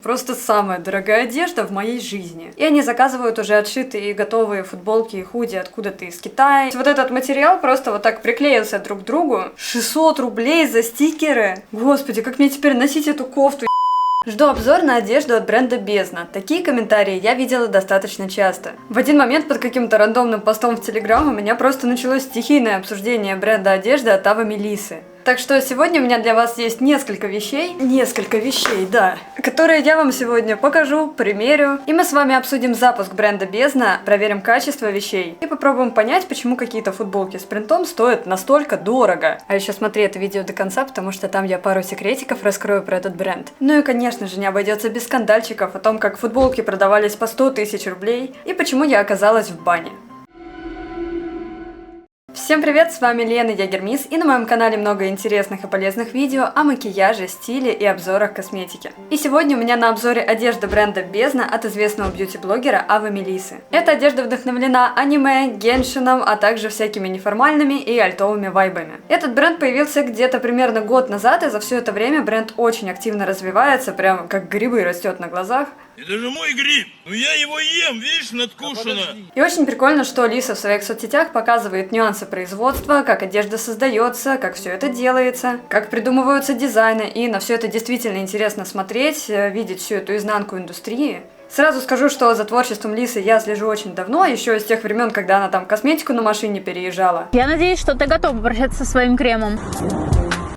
Просто самая дорогая одежда в моей жизни. И они заказывают уже отшитые и готовые футболки и худи откуда-то из Китая. Вот этот материал просто вот так приклеился друг к другу. 600 рублей за стикеры. Господи, как мне теперь носить эту кофту? Жду обзор на одежду от бренда Бездна. Такие комментарии я видела достаточно часто. В один момент под каким-то рандомным постом в Телеграм у меня просто началось стихийное обсуждение бренда одежды от Авы Мелисы. Так что сегодня у меня для вас есть несколько вещей, да, которые я вам сегодня покажу, примерю, и мы с вами обсудим запуск бренда Бездна, проверим качество вещей и попробуем понять, почему какие-то футболки с принтом стоят настолько дорого. А еще смотри это видео до конца, потому что там я пару секретиков раскрою про этот бренд. Ну и конечно же не обойдется без скандальчиков о том, как футболки продавались по 100 тысяч рублей и почему я оказалась в бане. Всем привет, с вами Лена Ягермис, и на моем канале много интересных и полезных видео о макияже, стиле и обзорах косметики. И сегодня у меня на обзоре одежда бренда Бездна от известного бьюти-блогера Авы Мелисы. Эта одежда вдохновлена аниме, геншином, а также всякими неформальными и альтовыми вайбами. Этот бренд появился где-то примерно год назад, и за все это время бренд очень активно развивается, прям как грибы растет на глазах. Это же мой гриб, но я его ем, видишь, надкушено. И очень прикольно, что Лиса в своих соцсетях показывает нюансы производства, как одежда создается, как все это делается, как придумываются дизайны, и на все это действительно интересно смотреть, видеть всю эту изнанку индустрии. Сразу скажу, что за творчеством Лисы я слежу очень давно, еще из тех времен, когда она там косметику на машине переезжала. Я надеюсь, что ты готова обращаться со своим кремом.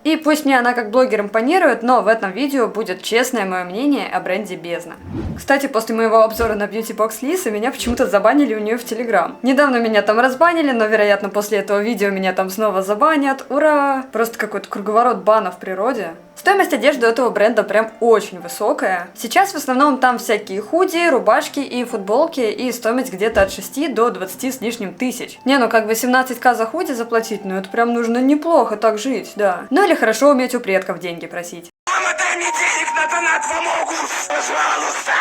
И пусть мне она как блогер импонирует, но в этом видео будет честное мое мнение о бренде Бездна. Кстати, после моего обзора на бьюти-бокс Лисы меня почему-то забанили у нее в Телеграм. Недавно меня там разбанили, но, вероятно, после этого видео меня там снова забанят. Ура! Просто какой-то круговорот бана в природе. Стоимость одежды у этого бренда прям очень высокая. Сейчас в основном там всякие худи, рубашки и футболки, и стоимость где-то от 6 до 20 с лишним тысяч. Не, ну как бы 17к за худи заплатить, ну это прям нужно неплохо так жить, да. Ну или хорошо уметь у предков деньги просить. Мама, дай мне денег на донат помогу, пожалуйста.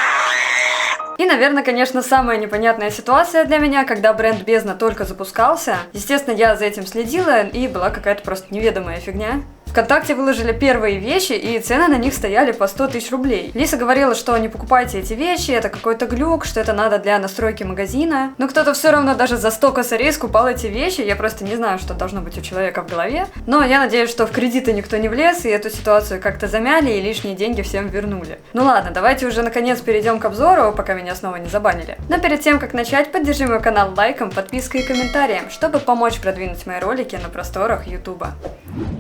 И, наверное, конечно, самая непонятная ситуация для меня, когда бренд Бездна только запускался. Естественно, я за этим следила, и была какая-то просто неведомая фигня. ВКонтакте выложили первые вещи, и цены на них стояли по 100 тысяч рублей. Лиса говорила, что не покупайте эти вещи, это какой-то глюк, что это надо для настройки магазина. Но кто-то все равно даже за 100 косарей скупал эти вещи, я просто не знаю, что должно быть у человека в голове. Но я надеюсь, что в кредиты никто не влез, и эту ситуацию как-то замяли, и лишние деньги всем вернули. Ну ладно, давайте уже наконец перейдем к обзору, пока меня снова не забанили. Но перед тем, как начать, поддержи мой канал лайком, подпиской и комментарием, чтобы помочь продвинуть мои ролики на просторах Ютуба.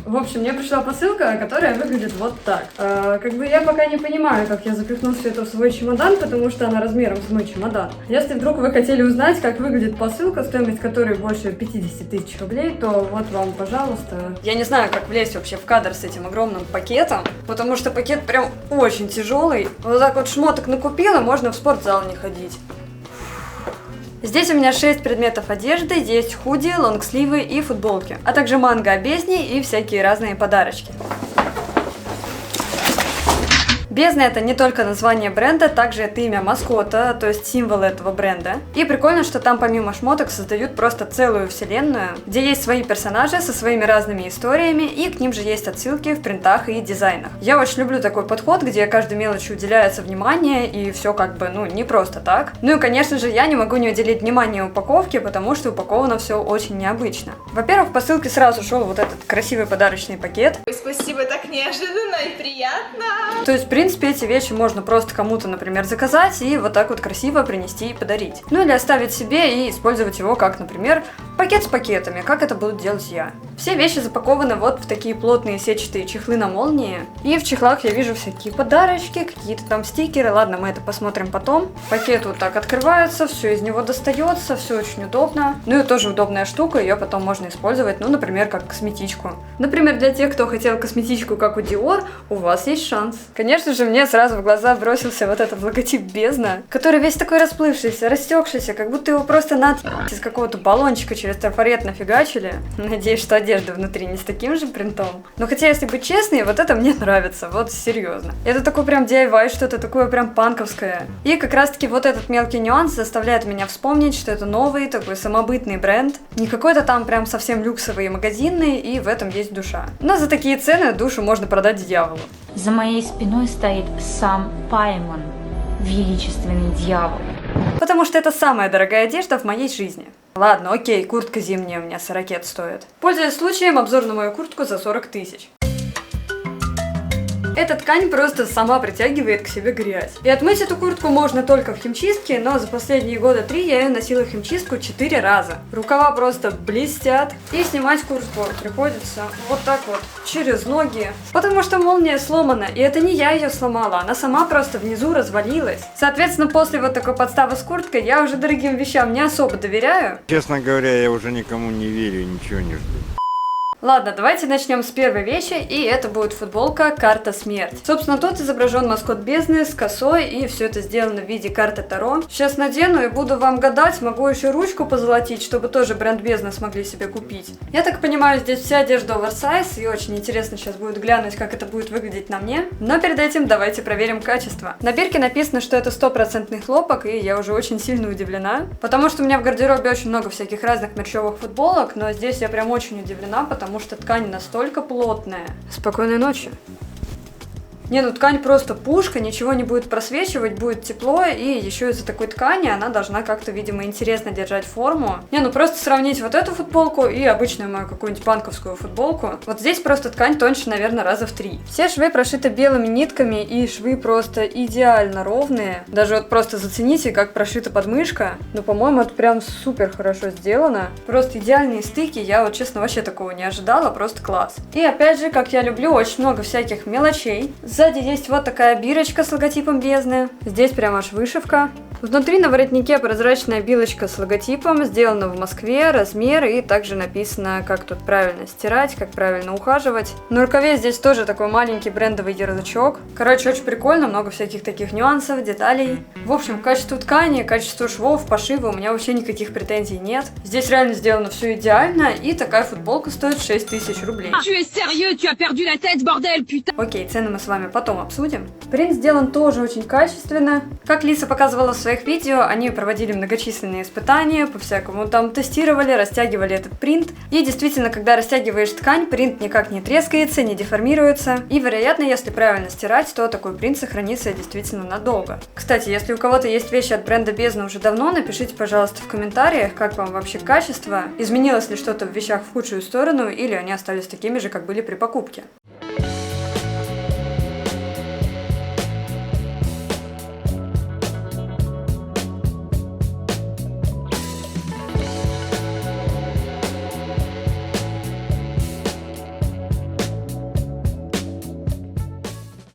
В общем, мне пришла посылка, которая выглядит вот так. Как бы я пока не понимаю, как я запихну все это в свой чемодан, потому что она размером с мой чемодан. Если вдруг вы хотели узнать, как выглядит посылка, стоимость которой больше 50 тысяч рублей, то вот вам, пожалуйста. Я не знаю, как влезть вообще в кадр с этим огромным пакетом, потому что пакет прям очень тяжелый. Вот так вот шмоток накупила, можно в спортзал не ходить. Здесь у меня 6 предметов одежды, есть худи, лонгсливы и футболки, а также манго о бездне и всякие разные подарочки. Бездна — это не только название бренда, также это имя маскота, то есть символ этого бренда. И прикольно, что там помимо шмоток создают просто целую вселенную, где есть свои персонажи со своими разными историями, и к ним же есть отсылки в принтах и дизайнах. Я очень люблю такой подход, где каждой мелочи уделяется внимание, и все как бы, ну, не просто так. Ну и, конечно же, я не могу не уделить внимание упаковке, потому что упаковано все очень необычно. Во-первых, в посылке сразу шел вот этот красивый подарочный пакет. Спасибо, так неожиданно и приятно. То есть, в принципе, эти вещи можно просто кому-то, например, заказать и вот так вот красиво принести и подарить. Ну или оставить себе и использовать его как, например, пакет с пакетами, как это буду делать я. Все вещи запакованы вот в такие плотные сетчатые чехлы на молнии. И в чехлах я вижу всякие подарочки, какие-то там стикеры. Ладно, мы это посмотрим потом. Пакет вот так открывается, все из него достается, все очень удобно. Ну и тоже удобная штука, ее потом можно использовать, ну, например, как косметичку. Например, для тех, кто хотел косметичку, как у Dior, у вас есть шанс. Конечно же, мне сразу в глаза бросился вот этот логотип Бездна, который весь такой расплывшийся, растекшийся, как будто его просто из какого-то баллончика через трафарет нафигачили. Надеюсь, что одежда внутри не с таким же принтом. Но хотя, если быть честной, вот это мне нравится, вот серьезно. Это такой прям DIY, что-то такое прям панковское. И как раз таки вот этот мелкий нюанс заставляет меня вспомнить, что это новый такой самобытный бренд. Не какой-то там прям совсем люксовый и магазинный, и в этом есть душа. Но за такие цены душу можно продать дьяволу. За моей спиной стоит сам Паймон, величественный дьявол. Потому что это самая дорогая одежда в моей жизни. Ладно, окей, куртка зимняя у меня 40 стоит. Пользуясь случаем, обзор на мою куртку за 40 тысяч. Эта ткань просто сама притягивает к себе грязь. И отмыть эту куртку можно только в химчистке, но за последние года 3 я ее носила в химчистку 4 раза. Рукава просто блестят. И снимать куртку приходится вот так вот, через ноги. Потому что молния сломана, и это не я ее сломала, она сама просто внизу развалилась. Соответственно, после вот такой подставы с курткой я уже дорогим вещам не особо доверяю. Честно говоря, я уже никому не верю, ничего не жду. Ладно, давайте начнем с первой вещи, и это будет футболка «Карта смерть». Собственно, тут изображен маскот бездны с косой, и все это сделано в виде карты Таро. Сейчас надену и буду вам гадать, могу еще ручку позолотить, чтобы тоже бренд бездны смогли себе купить. Я так понимаю, здесь вся одежда оверсайз, и очень интересно сейчас будет глянуть, как это будет выглядеть на мне. Но перед этим давайте проверим качество. На бирке написано, что это 100% хлопок, и я уже очень сильно удивлена, потому что у меня в гардеробе очень много всяких разных мерчевых футболок, но здесь я прям очень удивлена, потому что ткань настолько плотная. Спокойной ночи. Не, ну ткань просто пушка, ничего не будет просвечивать, будет тепло, и еще из-за такой ткани она должна как-то, видимо, интересно держать форму. Не, ну просто сравнить вот эту футболку и обычную мою какую-нибудь панковскую футболку. Вот здесь просто ткань тоньше, наверное, раза в 3. Все швы прошиты белыми нитками, и швы просто идеально ровные. Даже вот просто зацените, как прошита подмышка. Ну, по-моему, это прям супер хорошо сделано. Просто идеальные стыки, я вот, честно, вообще такого не ожидала, просто класс. И опять же, как я люблю, очень много всяких мелочей. Сзади есть вот такая бирочка с логотипом бездны. Здесь прям аж вышивка. Внутри на воротнике прозрачная билочка с логотипом, сделана в Москве, размер, и также написано, как тут правильно стирать, как правильно ухаживать. На рукаве здесь тоже такой маленький брендовый ярлычок. Короче, очень прикольно, много всяких таких нюансов, деталей. В общем, качество ткани, качество швов, пошива у меня вообще никаких претензий нет. Здесь реально сделано все идеально, и такая футболка стоит 6000 рублей. Окей, цены мы с вами потом обсудим. Принт сделан тоже очень качественно. Как Лиса показывала в своих видео, они проводили многочисленные испытания, по-всякому там тестировали, растягивали этот принт. И действительно, когда растягиваешь ткань, принт никак не трескается, не деформируется. И, вероятно, если правильно стирать, то такой принт сохранится действительно надолго. Кстати, если у кого-то есть вещи от бренда Бездна уже давно, напишите, пожалуйста, в комментариях, как вам вообще качество, изменилось ли что-то в вещах в худшую сторону, или они остались такими же, как были при покупке.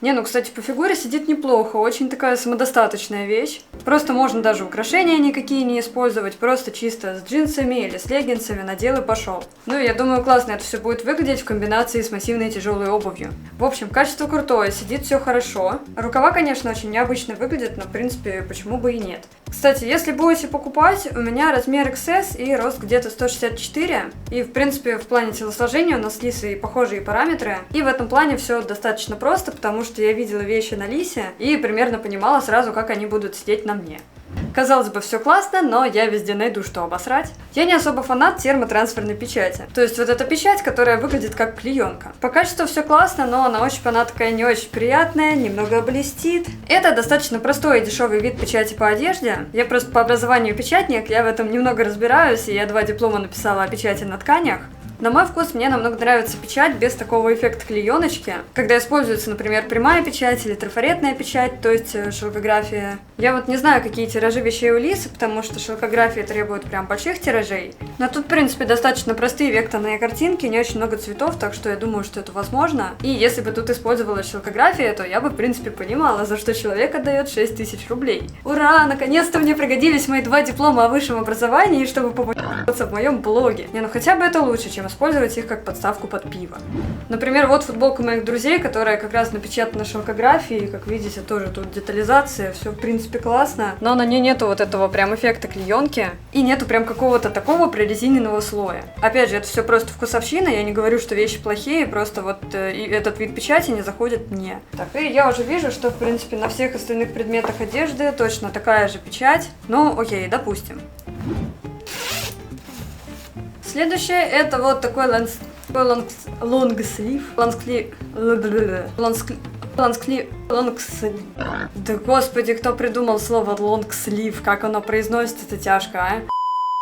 Не, ну, кстати, по фигуре сидит неплохо, очень такая самодостаточная вещь. Просто можно даже украшения никакие не использовать, просто чисто с джинсами или с леггинсами надел и пошел. Ну, я думаю, классно это все будет выглядеть в комбинации с массивной тяжелой обувью. В общем, качество крутое, сидит все хорошо. Рукава, конечно, очень необычно выглядят, но, в принципе, почему бы и нет. Кстати, если будете покупать, у меня размер XS и рост где-то 164. И, в принципе, в плане телосложения у нас с Лисой похожие параметры. И в этом плане все достаточно просто, потому что я видела вещи на Лисе и примерно понимала сразу, как они будут сидеть на мне. Казалось бы, все классно, но я везде найду, что обосрать. Я не особо фанат термотрансферной печати. То есть вот эта печать, которая выглядит как клеенка. По качеству все классно, но на ощупь она такая не очень приятная, немного блестит. Это достаточно простой и дешевый вид печати по одежде. Я просто по образованию печатник, я в этом немного разбираюсь, и я 2 диплома написала о печати на тканях. На мой вкус мне намного нравится печать без такого эффекта клееночки, когда используется, например, прямая печать или трафаретная печать, то есть шелкография. Я вот не знаю, какие тиражи вещей у Лисы, потому что шелкография требует прям больших тиражей. Но тут, в принципе, достаточно простые векторные картинки, не очень много цветов, так что я думаю, что это возможно. И если бы тут использовалась шелкография, то я бы, в принципе, понимала, за что человек отдает 6000 рублей. Ура! Наконец-то мне пригодились мои 2 диплома о высшем образовании, чтобы попадаться в моем блоге. Не, ну хотя бы это лучше, чем использовать их как подставку под пиво. Например, вот футболка моих друзей, которая как раз напечатана шелкографией, как видите, тоже тут детализация, все в принципе классно, но на ней нету вот этого прям эффекта клеенки и нету прям какого-то такого прорезиненного слоя. Опять же, это все просто вкусовщина, я не говорю, что вещи плохие, просто вот этот вид печати не заходит мне. Так, и я уже вижу, что в принципе на всех остальных предметах одежды точно такая же печать, ну окей, допустим. Следующее это вот такой лонгслив. Лонгслив. Да господи, кто придумал слово лонгслив? Как оно произносится, это тяжко, а?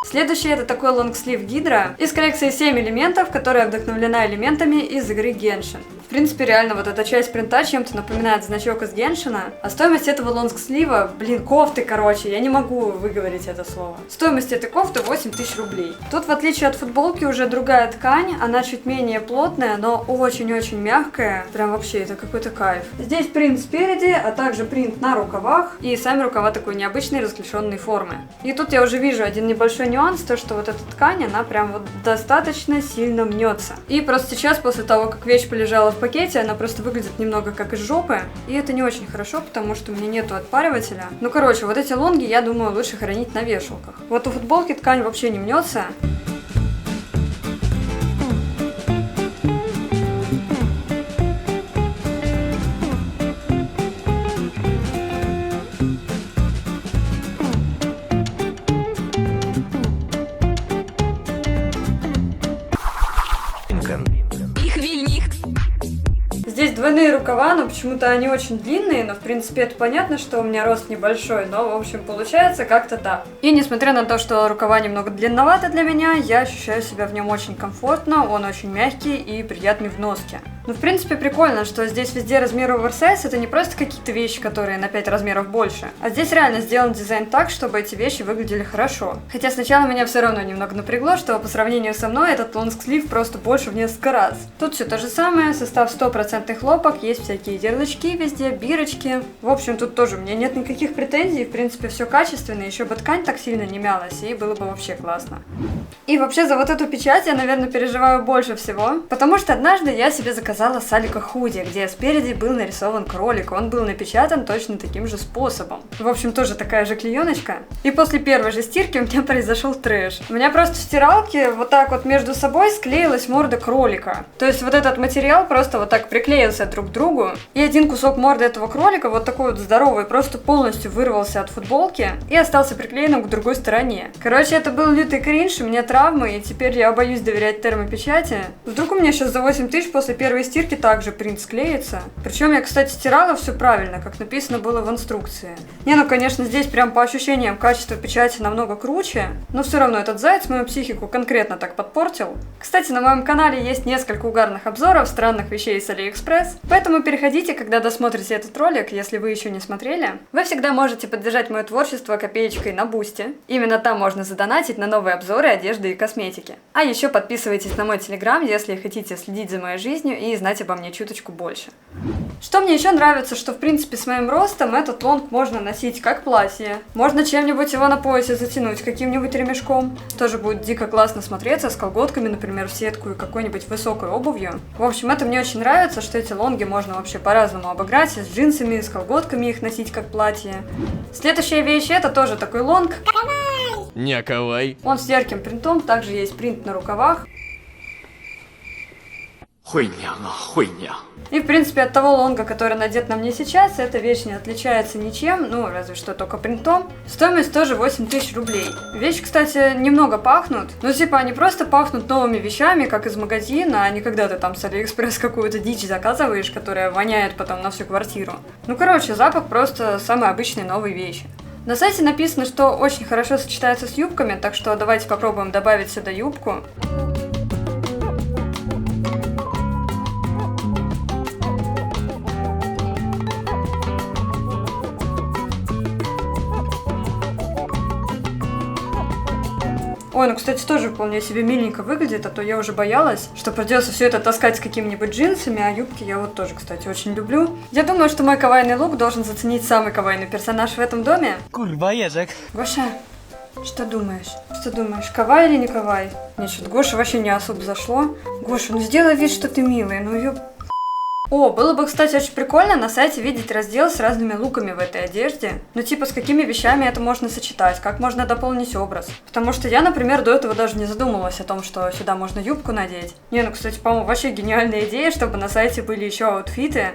Следующий это такой лонгслив Гидра из коллекции 7 элементов, которая вдохновлена элементами из игры Геншин. В принципе, реально, вот эта часть принта чем-то напоминает значок из Геншина. А стоимость этого лонгслива, кофты, короче, я не могу выговорить это слово. Стоимость этой кофты 8000 рублей. Тут, в отличие от футболки, уже другая ткань, она чуть менее плотная, но очень-очень мягкая. Прям вообще, это какой-то кайф. Здесь принт спереди, а также принт на рукавах. И сами рукава такой необычной разклешенной формы. И тут я уже вижу один небольшой нюанс, то что вот эта ткань, она прям вот достаточно сильно мнется. И просто сейчас, после того, как вещь полежала в пакете, она просто выглядит немного как из жопы. И это не очень хорошо, потому что у меня нету отпаривателя. Ну, короче, вот эти лонги, я думаю, лучше хранить на вешалках. Вот у футболки ткань вообще не мнется. Здесь двойные рукава, но почему-то они очень длинные, но в принципе это понятно, что у меня рост небольшой, но в общем получается как-то так. И несмотря на то, что рукава немного длинноваты для меня, я ощущаю себя в нем очень комфортно, он очень мягкий и приятный в носке. Ну, в принципе, прикольно, что здесь везде размер оверсайз, это не просто какие-то вещи, которые на 5 размеров больше, а здесь реально сделан дизайн так, чтобы эти вещи выглядели хорошо. Хотя сначала меня все равно немного напрягло, что по сравнению со мной этот лонгслив просто больше в несколько раз. Тут все то же самое, состав 100% хлопок, есть всякие ярлычки везде, бирочки. В общем, тут тоже у меня нет никаких претензий, в принципе, все качественно, еще бы ткань так сильно не мялась, и было бы вообще классно. И вообще за вот эту печать я, наверное, переживаю больше всего, потому что однажды я себе заказала с Алика худи, где спереди был нарисован кролик, он был напечатан точно таким же способом. В общем, тоже такая же клееночка. И после первой же стирки у меня произошел трэш. У меня просто в стиралке вот так вот между собой склеилась морда кролика. То есть вот этот материал просто вот так приклеился друг к другу, и один кусок морды этого кролика, вот такой вот здоровый, просто полностью вырвался от футболки и остался приклеенным к другой стороне. Короче, это был лютый кринж, у меня травмы, и теперь я боюсь доверять термопечати. Вдруг у меня сейчас за 8000 после первой стирки также принт склеится. Причем я, кстати, стирала все правильно, как написано было в инструкции. Не, ну, конечно, здесь прям по ощущениям качество печати намного круче, но все равно этот заяц мою психику конкретно так подпортил. Кстати, на моем канале есть несколько угарных обзоров странных вещей с Алиэкспресс, поэтому переходите, когда досмотрите этот ролик, если вы еще не смотрели. Вы всегда можете поддержать мое творчество копеечкой на Бусти. Именно там можно задонатить на новые обзоры одежды и косметики. А еще подписывайтесь на мой телеграм, если хотите следить за моей жизнью и знать обо мне чуточку больше. Что мне еще нравится, что в принципе с моим ростом этот лонг можно носить как платье. Можно чем-нибудь его на поясе затянуть, каким-нибудь ремешком. Тоже будет дико классно смотреться с колготками, например, в сетку и какой-нибудь высокой обувью. В общем, это мне очень нравится, что эти лонги можно вообще по-разному обыграть, с джинсами, с колготками их носить как платье. Следующая вещь это тоже такой лонг. Не кавай. Он с ярким принтом, также есть принт на рукавах. И в принципе от того лонга, который надет на мне сейчас, эта вещь не отличается ничем, ну разве что только принтом. Стоимость тоже 8000 рублей. Вещи, кстати, немного пахнут, но типа они просто пахнут новыми вещами, как из магазина, а не когда ты там с Алиэкспресс какую-то дичь заказываешь, которая воняет потом на всю квартиру. Ну короче, запах просто самой обычной новой вещи. На сайте написано, что очень хорошо сочетается с юбками, так что давайте попробуем добавить сюда юбку. Ой, ну, кстати, тоже вполне себе миленько выглядит, а то я уже боялась, что придется все это таскать с какими-нибудь джинсами, а юбки я вот тоже, кстати, очень люблю. Я думаю, что мой кавайный лук должен заценить самый кавайный персонаж в этом доме. Курва, ежик. Гоша, что думаешь? Что думаешь, кавай или не кавай? Нет, что-то Гоша вообще не особо зашло. Гоша, ну сделай вид, что ты милый, ну ёп... О, было бы, кстати, очень прикольно на сайте видеть раздел с разными луками в этой одежде. Ну, типа, с какими вещами это можно сочетать, как можно дополнить образ. Потому что я, например, до этого даже не задумывалась о том, что сюда можно юбку надеть. Не, ну, кстати, по-моему, вообще гениальная идея, чтобы на сайте были еще аутфиты.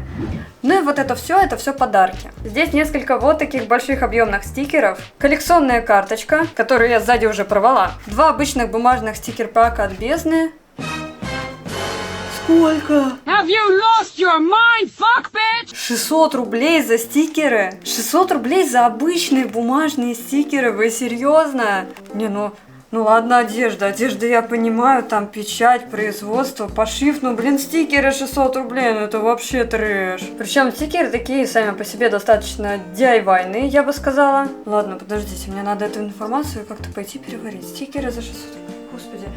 Ну и вот это все подарки. Здесь несколько вот таких больших объемных стикеров. Коллекционная карточка, которую я сзади уже порвала. 2 обычных бумажных стикер-пака от Бездны. Сколько? 600 рублей за стикеры? 600 рублей за обычные бумажные стикеры? Вы серьезно? Не, ну ладно, одежда. Одежда я понимаю, там печать, производство, пошив. Ну, блин, стикеры 600 рублей, ну это вообще трэш. Причем стикеры такие сами по себе достаточно DIY-ные, я бы сказала. Ладно, подождите, мне надо эту информацию как-то пойти переварить. Стикеры за 600 рублей, господи.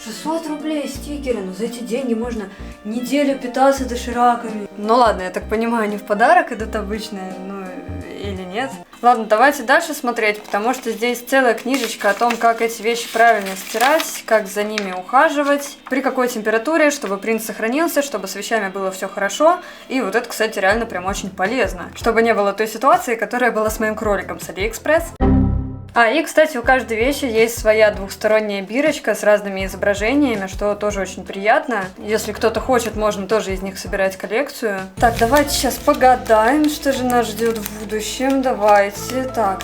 600 рублей стикеры, но за эти деньги можно неделю питаться дошираками. Ну ладно, я так понимаю, они в подарок идут обычные, ну или нет. Ладно, давайте дальше смотреть, потому что здесь целая книжечка о том, как эти вещи правильно стирать, как за ними ухаживать, при какой температуре, чтобы принт сохранился, чтобы с вещами было все хорошо. И вот это, кстати, реально прям очень полезно, чтобы не было той ситуации, которая была с моим кроликом с Алиэкспресс. И, кстати, у каждой вещи есть своя двухсторонняя бирочка с разными изображениями, что тоже очень приятно. Если кто-то хочет, можно тоже из них собирать коллекцию. Так, давайте сейчас погадаем, что же нас ждет в будущем. Давайте. Так.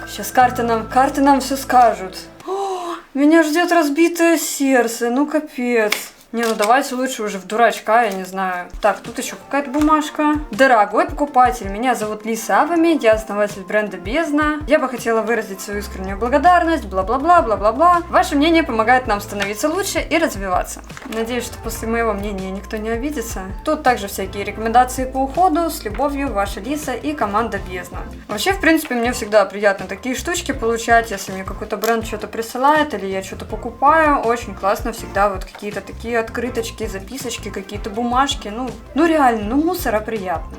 Сейчас карты нам все скажут. О, меня ждет разбитое сердце, ну капец. Не, ну давайте лучше уже в дурачка, я не знаю. Так, тут еще какая-то бумажка. Дорогой покупатель, меня зовут Лиса Авами, я основатель бренда Бездна. Я бы хотела выразить свою искреннюю благодарность, бла-бла-бла, бла-бла-бла. Ваше мнение помогает нам становиться лучше и развиваться. Надеюсь, что после моего мнения никто не обидится. Тут также всякие рекомендации по уходу. С любовью, ваша Лиса и команда Бездна. Вообще, в принципе, мне всегда приятно такие штучки получать, если мне какой-то бренд что-то присылает или я что-то покупаю. Очень классно всегда вот какие-то такие открыточки, записочки, какие-то бумажки. Ну реально, мусора приятно.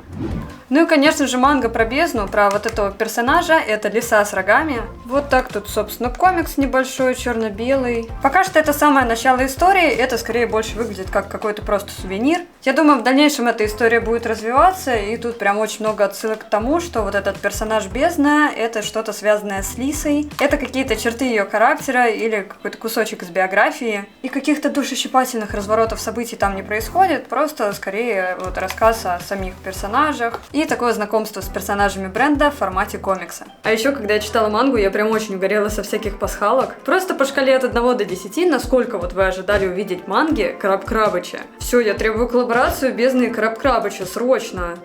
Ну и, конечно же, манга про бездну, про вот этого персонажа, это лиса с рогами. Вот так тут, собственно, комикс небольшой, черно-белый. Пока что это самое начало истории, это скорее больше выглядит как какой-то просто сувенир. Я думаю, в дальнейшем эта история будет развиваться, и тут прям очень много отсылок к тому, что вот этот персонаж бездна, это что-то связанное с лисой. Это какие-то черты ее характера или какой-то кусочек из биографии. И каких-то душещипательных разворотов событий там не происходит, просто скорее вот рассказ о самих персонажах и такое знакомство с персонажами бренда в формате комикса. А еще, когда я читала мангу, я прям очень угорела со всяких пасхалок. Просто по шкале от 1 до 10, насколько вот вы ожидали увидеть манги Краб-Крабыча. Все, я требую коллаборацию Бездны и Краб-Крабыча, срочно!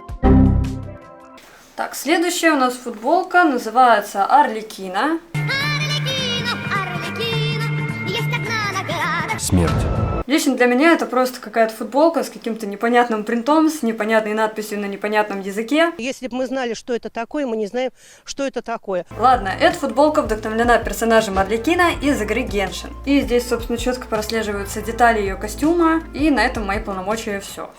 Так, следующая у нас футболка, называется Арлекино. Смерть. Лично для меня это просто какая-то футболка с каким-то непонятным принтом, с непонятной надписью на непонятном языке. Если бы мы знали, что это такое, мы не знаем, что это такое. Ладно, эта футболка вдохновлена персонажем Арлекино из игры Геншин. И здесь, собственно, четко прослеживаются детали ее костюма, и на этом мои полномочия все.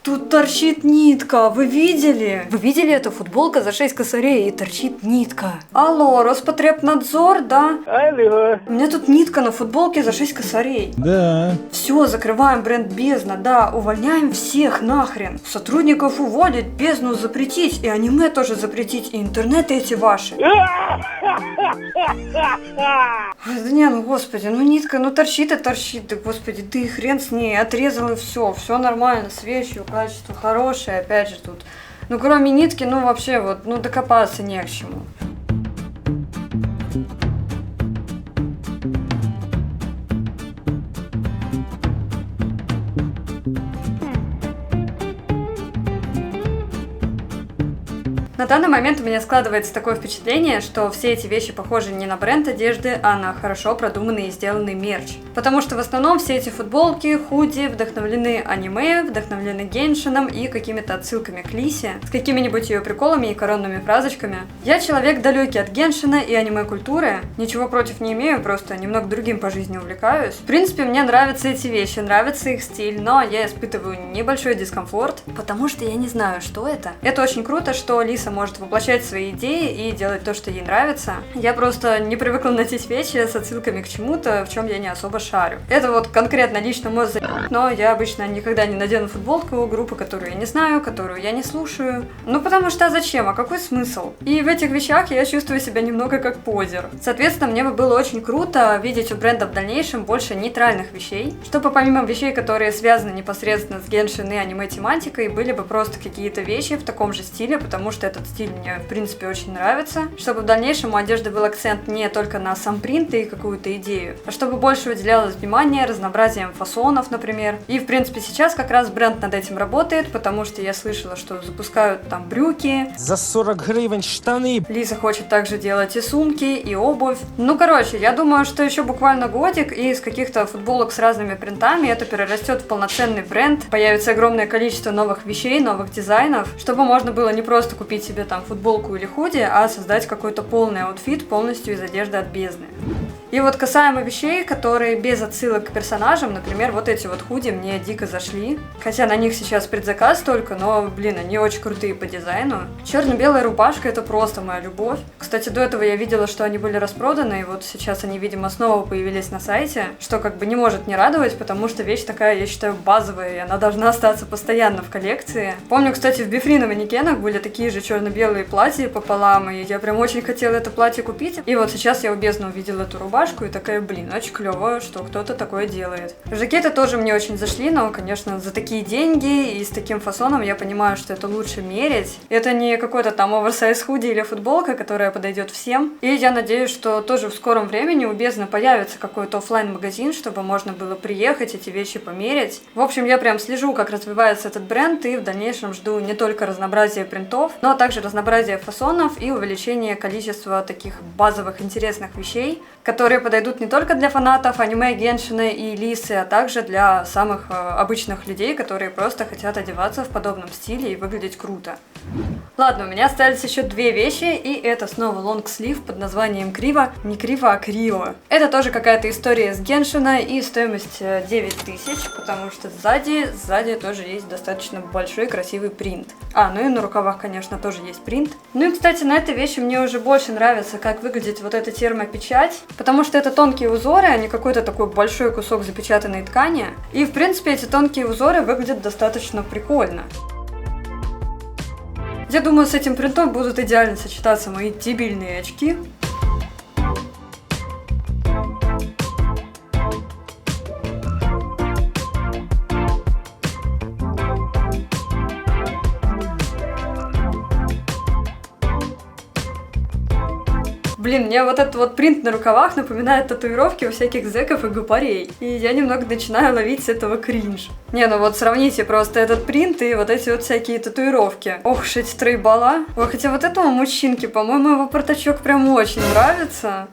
Тут торчит нитка, вы видели? Вы видели эту футболку за 6 косарей и торчит нитка? Алло, Роспотребнадзор, да? Алло. У меня тут нитка на футболке за 6 косарей. Да. Все, закрываем бренд Бездна, да, увольняем всех нахрен. Сотрудников уволить, Бездну запретить, и аниме тоже запретить, и интернеты эти ваши. Да не, ну господи, ну нитка, ну торчит и торчит, да господи, ты хрен с ней, отрезал и все нормально, с вещью, качество хорошее, опять же тут. Ну кроме нитки, ну вообще вот, ну докопаться не к чему. На данный момент у меня складывается такое впечатление, что все эти вещи похожи не на бренд одежды, а на хорошо продуманный и сделанный мерч. Потому что в основном все эти футболки, худи вдохновлены аниме, вдохновлены Геншином и какими-то отсылками к Лисе, с какими-нибудь ее приколами и коронными фразочками. Я человек далекий от Геншина и аниме-культуры, ничего против не имею, просто немного другим по жизни увлекаюсь. В принципе, мне нравятся эти вещи, нравится их стиль, но я испытываю небольшой дискомфорт, потому что я не знаю, что это. Это очень круто, что Лиса может воплощать свои идеи и делать то, что ей нравится. Я просто не привыкла носить вещи с отсылками к чему-то, в чем я не особо шарю. Это вот конкретно лично мой но я обычно никогда не надену футболку группы, которую я не знаю, которую я не слушаю. Ну потому что зачем? А какой смысл? И в этих вещах я чувствую себя немного как позер. Соответственно, мне бы было очень круто видеть у бренда в дальнейшем больше нейтральных вещей, чтобы помимо вещей, которые связаны непосредственно с Геншин и аниме тематикой, были бы просто какие-то вещи в таком же стиле, потому что это этот стиль мне, в принципе, очень нравится. Чтобы в дальнейшем у одежды был акцент не только на сам принт и какую-то идею, а чтобы больше выделялось внимание разнообразием фасонов, например. И, в принципе, сейчас как раз бренд над этим работает, потому что я слышала, что запускают там брюки. За 40 гривен штаны. Лиза хочет также делать и сумки, и обувь. Ну, короче, я думаю, что еще буквально годик, и из каких-то футболок с разными принтами это перерастет в полноценный бренд. Появится огромное количество новых вещей, новых дизайнов, чтобы можно было не просто купить себе там футболку или худи, а создать какой-то полный аутфит полностью из одежды от бездны. И вот касаемо вещей, которые без отсылок к персонажам, например, вот эти вот худи мне дико зашли. Хотя на них сейчас предзаказ только, но, блин, они очень крутые по дизайну. Черно-белая рубашка — это просто моя любовь. Кстати, до этого я видела, что они были распроданы, и вот сейчас они, видимо, снова появились на сайте, что как бы не может не радовать, потому что вещь такая, я считаю, базовая, и она должна остаться постоянно в коллекции. Помню, кстати, в Бифри на манекенах были такие же черно-белые платья пополам, и я прям очень хотела это платье купить. И вот сейчас я у бездны увидела эту рубашку, и такая, блин, очень клево, что кто-то такое делает. Жакеты тоже мне очень зашли, но, конечно, за такие деньги и с таким фасоном я понимаю, что это лучше мерить. Это не какой-то там оверсайз худи или футболка, которая подойдет всем. И я надеюсь, что тоже в скором времени у бездны появится какой-то офлайн-магазин, чтобы можно было приехать, эти вещи померить. В общем, я прям слежу, как развивается этот бренд, и в дальнейшем жду не только разнообразия принтов, но также разнообразия фасонов и увеличения количества таких базовых интересных вещей, которые подойдут не только для фанатов аниме, Геншина и Лисы, а также для самых обычных людей, которые просто хотят одеваться в подобном стиле и выглядеть круто. Ладно, у меня остались еще две вещи, и это снова лонгслив под названием Криво. Не Криво, а Крио. Это тоже какая-то история с Геншина, и стоимость 9000, потому что сзади тоже есть достаточно большой красивый принт. Ну и на рукавах, конечно, тоже есть принт. Ну и, кстати, на этой вещи мне уже больше нравится, как выглядит вот эта термопечать, потому что это тонкие узоры, а не какой-то такой большой кусок запечатанной ткани. И, в принципе, эти тонкие узоры выглядят достаточно прикольно. Я думаю, с этим принтом будут идеально сочетаться мои дебильные очки. Блин, мне вот этот вот принт на рукавах напоминает татуировки у всяких зэков и гопарей. И я немного начинаю ловить с этого кринж. Не, ну вот сравните просто этот принт и вот эти вот всякие татуировки. Ох, шить стрейбала. Ой, хотя вот этому мужчинке, по-моему, его портачок прям очень нравится.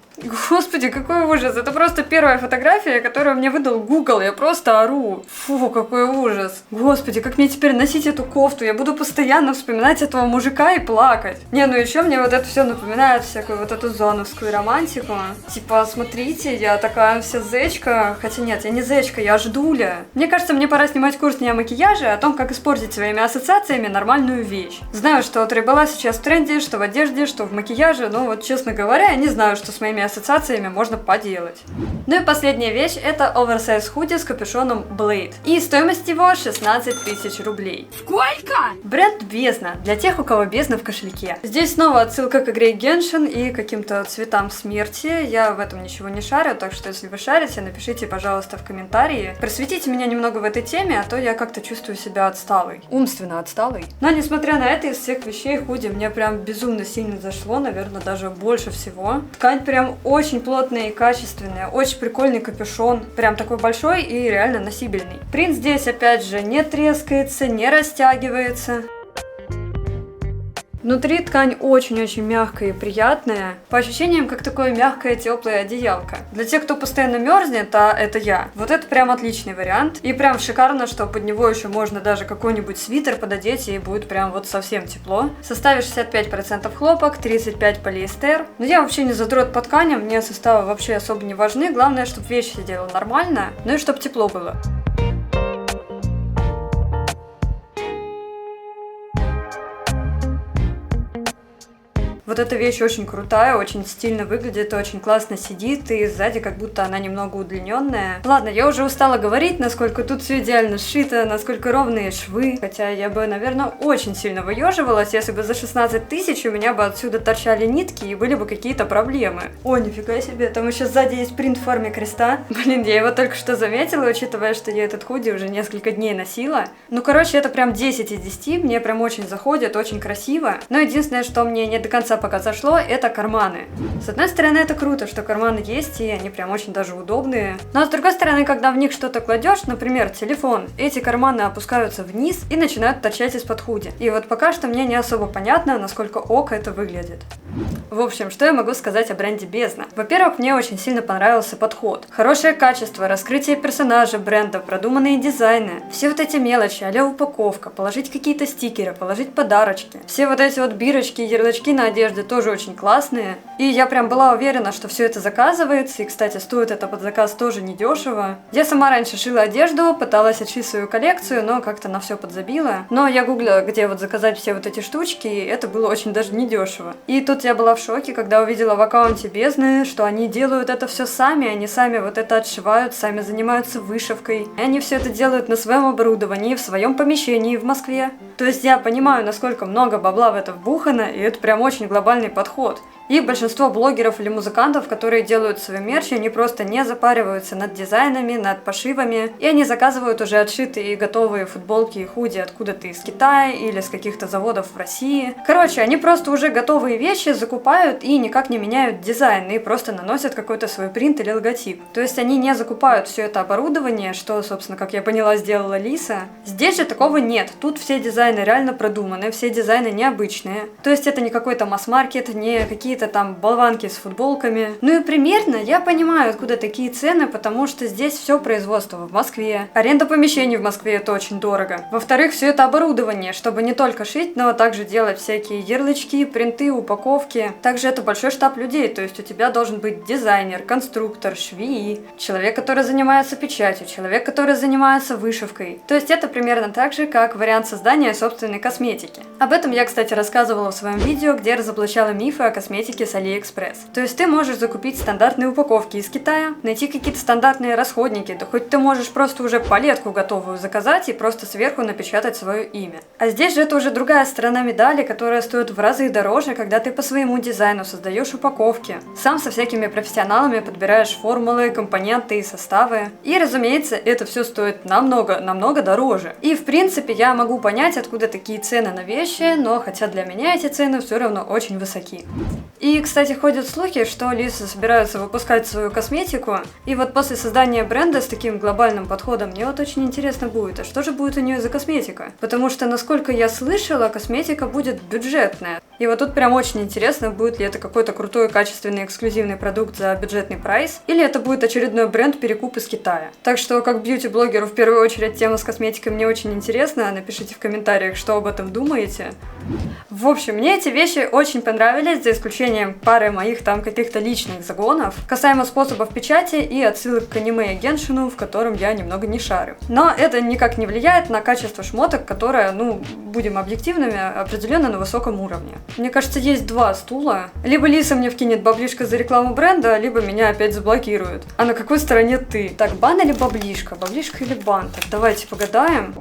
Господи, какой ужас. Это просто первая фотография, которую мне выдал Google. Я просто ору. Фу, какой ужас. Господи, как мне теперь носить эту кофту? Я буду постоянно вспоминать этого мужика и плакать. Не, ну еще мне вот это все напоминает всякую вот эту зоновскую романтику. Типа, смотрите, я такая вся зечка. Хотя нет, я не зечка, я ждуля. Мне кажется, мне пора снимать курс не о макияже, а о том, как испортить своими ассоциациями нормальную вещь. Знаю, что трейбала сейчас в тренде, что в одежде, что в макияже, но вот, честно говоря, я не знаю, что с моими ассоциациями можно поделать. Ну и последняя вещь — это оверсайз худи с капюшоном Blade. И стоимость его 16 000 рублей. Сколько? Бренд Бездна, для тех, у кого бездна в кошельке. Здесь снова отсылка к игре Геншин и каким-то цветам смерти. Я в этом ничего не шарю, так что если вы шарите, напишите, пожалуйста, в комментарии. Просветите меня немного в этой теме, а то я как-то чувствую себя отсталой. Умственно отсталой. Но несмотря на это, из всех вещей худи мне прям безумно сильно зашло, наверное, даже больше всего. Ткань прям очень плотная и качественная, очень прикольный капюшон, прям такой большой и реально носибельный. Принт здесь, опять же, не трескается, не растягивается. Внутри ткань очень-очень мягкая и приятная. По ощущениям, как такое мягкое теплое одеялко. Для тех, кто постоянно мерзнет, а это я, вот это прям отличный вариант. И прям шикарно, что под него еще можно даже какой-нибудь свитер пододеть, и будет прям вот совсем тепло. В составе 65% хлопок, 35% полиэстер. Но я вообще не задрот по тканям, мне составы вообще особо не важны. Главное, чтобы вещь сидела нормально, ну и чтобы тепло было. Вот эта вещь очень крутая, очень стильно выглядит, очень классно сидит, и сзади как будто она немного удлиненная. Ладно, я уже устала говорить, насколько тут все идеально сшито, насколько ровные швы. Хотя я бы, наверное, очень сильно выеживалась, если бы за 16 тысяч у меня бы отсюда торчали нитки и были бы какие-то проблемы. О, нифига себе, там еще сзади есть принт в форме креста. Блин, я его только что заметила, учитывая, что я этот худи уже несколько дней носила. Ну, короче, это прям 10 из 10, мне прям очень заходит, очень красиво. Но единственное, что мне не до конца пока зашло, это карманы. С одной стороны, это круто, что карманы есть, и они прям очень даже удобные. Но с другой стороны, когда в них что-то кладешь, например, телефон, эти карманы опускаются вниз и начинают торчать из-под худи. И вот пока что мне не особо понятно, насколько ок это выглядит. В общем, что я могу сказать о бренде Бездна? Во-первых, мне очень сильно понравился подход. Хорошее качество, раскрытие персонажа бренда, продуманные дизайны. Все вот эти мелочи, а-ля упаковка, положить какие-то стикеры, положить подарочки. Все вот эти вот бирочки, ярлычки на одежде тоже очень классные. И я прям была уверена, что все это заказывается. И, кстати, стоит это под заказ тоже недешево. Я сама раньше шила одежду, пыталась отшить свою коллекцию, но как-то на все подзабила. Но я гуглила, где вот заказать все вот эти штучки, и это было очень даже недешево. И тут я была в шоке, когда увидела в аккаунте Бездны, что они делают это все сами, они сами вот это отшивают, сами занимаются вышивкой. И они все это делают на своем оборудовании, в своем помещении в Москве. То есть я понимаю, насколько много бабла в это вбухано, и это прям очень глобальный подход. И большинство блогеров или музыкантов, которые делают свой мерч, они просто не запариваются над дизайнами, над пошивами, и они заказывают уже отшитые и готовые футболки и худи откуда-то из Китая или с каких-то заводов в России. Короче, они просто уже готовые вещи закупают и никак не меняют дизайн, и просто наносят какой-то свой принт или логотип. То есть они не закупают все это оборудование, что, собственно, как я поняла, сделала Лиса. Здесь же такого нет. Тут все дизайны реально продуманы, все дизайны необычные. То есть это не какой-то масс-маркет, не какие-то там болванки с футболками. Ну и примерно я понимаю, откуда такие цены, потому что здесь все производство в Москве. Аренда помещений в Москве — это очень дорого. Во-вторых, все это оборудование, чтобы не только шить, но также делать всякие ярлычки, принты, упаковки. Также это большой штаб людей, то есть у тебя должен быть дизайнер, конструктор, швеи, человек, который занимается печатью, человек, который занимается вышивкой. То есть это примерно так же, как вариант создания собственной косметики. Об этом я, кстати, рассказывала в своем видео, где разоблачала мифы о косметике с Алиэкспресс. То есть ты можешь закупить стандартные упаковки из Китая, найти какие-то стандартные расходники, да хоть ты можешь просто уже палетку готовую заказать и просто сверху напечатать свое имя. А здесь же это уже другая сторона медали, которая стоит в разы дороже, когда ты по своему дизайну создаешь упаковки. Сам со всякими профессионалами подбираешь формулы, компоненты и составы. И, разумеется, это все стоит намного дороже. И, в принципе, я могу понять, откуда такие цены на вещи, но хотя для меня эти цены все равно очень высоки. И, кстати, ходят слухи, что Лиса собираются выпускать свою косметику. И вот после создания бренда с таким глобальным подходом мне вот очень интересно будет, а что же будет у нее за косметика? Потому что, насколько я слышала, косметика будет бюджетная. И вот тут прям очень интересно, будет ли это какой-то крутой, качественный, эксклюзивный продукт за бюджетный прайс, или это будет очередной бренд-перекуп из Китая. Так что, как бьюти-блогеру, в первую очередь, тема с косметикой мне очень интересна. Напишите в комментариях, что об этом думаете. В общем, мне эти вещи очень понравились, за исключением пары моих там каких-то личных загонов, касаемо способов печати и отсылок к аниме и геншину, в котором я немного не шарю. Но это никак не влияет на качество шмоток, которое, ну, будем объективными, определенно на высоком уровне. Мне кажется, есть два стула. Либо Лиса мне вкинет баблишко за рекламу бренда, либо меня опять заблокируют. А на какой стороне ты? Так, бан или баблишка? Баблишка или бан? Так, давайте погадаем.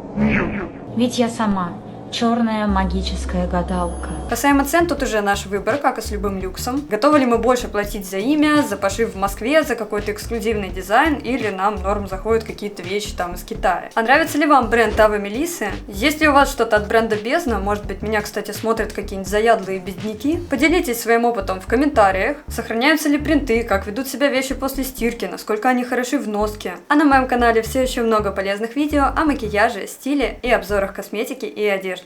Ведь я сама черная магическая гадалка. Касаемо цен, тут уже наш выбор, как и с любым люксом. Готовы ли мы больше платить за имя, за пошив в Москве, за какой-то эксклюзивный дизайн, или нам норм заходят какие-то вещи там из Китая. А нравится ли вам бренд Авы Мелиссы? Есть ли у вас что-то от бренда Бездна? Может быть, меня, кстати, смотрят какие-нибудь заядлые бедняки? Поделитесь своим опытом в комментариях. Сохраняются ли принты, как ведут себя вещи после стирки, насколько они хороши в носке. А на моем канале все еще много полезных видео о макияже, стиле и обзорах косметики и одежды.